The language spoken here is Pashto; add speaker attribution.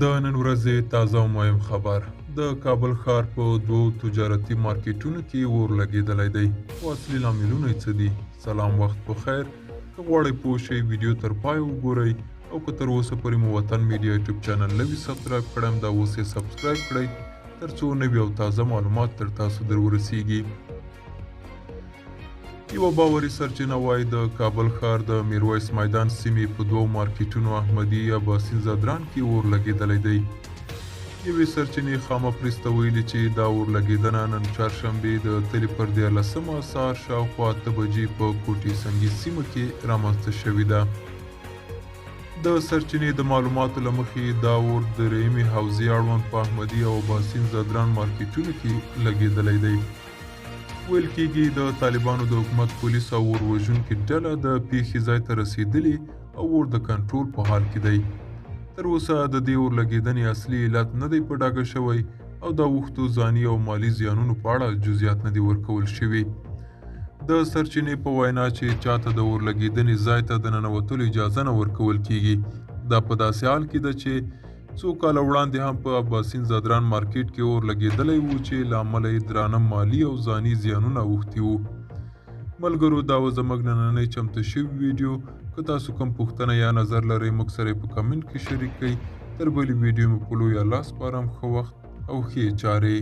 Speaker 1: د نن ورځې تازه او مهم خبر د کابل ښار په دوو تجارتي مارکیټونو کې اور لګېدلی دی. خو اصلي لاملونه یې څه دي؟ سلام، وخت په خیر. که غواړئ پوه شئ ویډیو تر پای وګورئ او که تر اوسه پورې مو وطن میډیا یوټیوب چینل نه وي سبسکرایب کړی همدا اوس یې سبسکرایب کړئ تر څو نوي او تازه معلومات تر تاسو در ورسیږي. یوه باوري سرچینه وایي د کابل ښار د میرویس میدان سیمې په دوو مارکیټونو احمدي اباسین زادران کې اور لګېدلی دی. یوې سرچینې خامه پریسته ویلي چې دا اور لګېدنه نن چهارشنبې د تلې پر 14مه سهار شاوخوا 8 بجې په کوټي سنګي سیمه کې رامنځته شوې ده. د سرچینې د معلوماتو له مخې دا اور د درېیمې حوزې اړوند په احمدي او اباسین زادران مارکیټونو کې لګېدلی دی. ویل کېږي د طالبانو د حکومت پولیس او اور وژونکې ډله د پیښې ځای ته رسېدلي او اور د کنټرول په حال کې دی. تر اوسه د دې اور لګېدنې اصلي علت نه دی په ډاګه شوی او د اوښتو ځاني او مالي زیانونو په اړه جزئیات نه دي ورکول شوي. د سرچینې په وینا چې چاته د اور لګېدنې ځای ته د ننوتلو اجازه نه ورکول کېږي. دا په داسې حال کې ده چې څو کاله وړاندې هم په اباسین زادران مارکیټ کې اور لګېدلی و چې له امله یې درانه مالي او ځاني زیانونه اوښتي وو. ملګرو، دا و زموږ نننۍ چمتو شوي ویډیو. که تاسو کوم پوښتنه یا نظر لرئ موږ سره یې په کمنټ کې شریک کړئ. تر بلې ویډیو مو په لوی الله سپارم. ښه وخت او ښې چارې.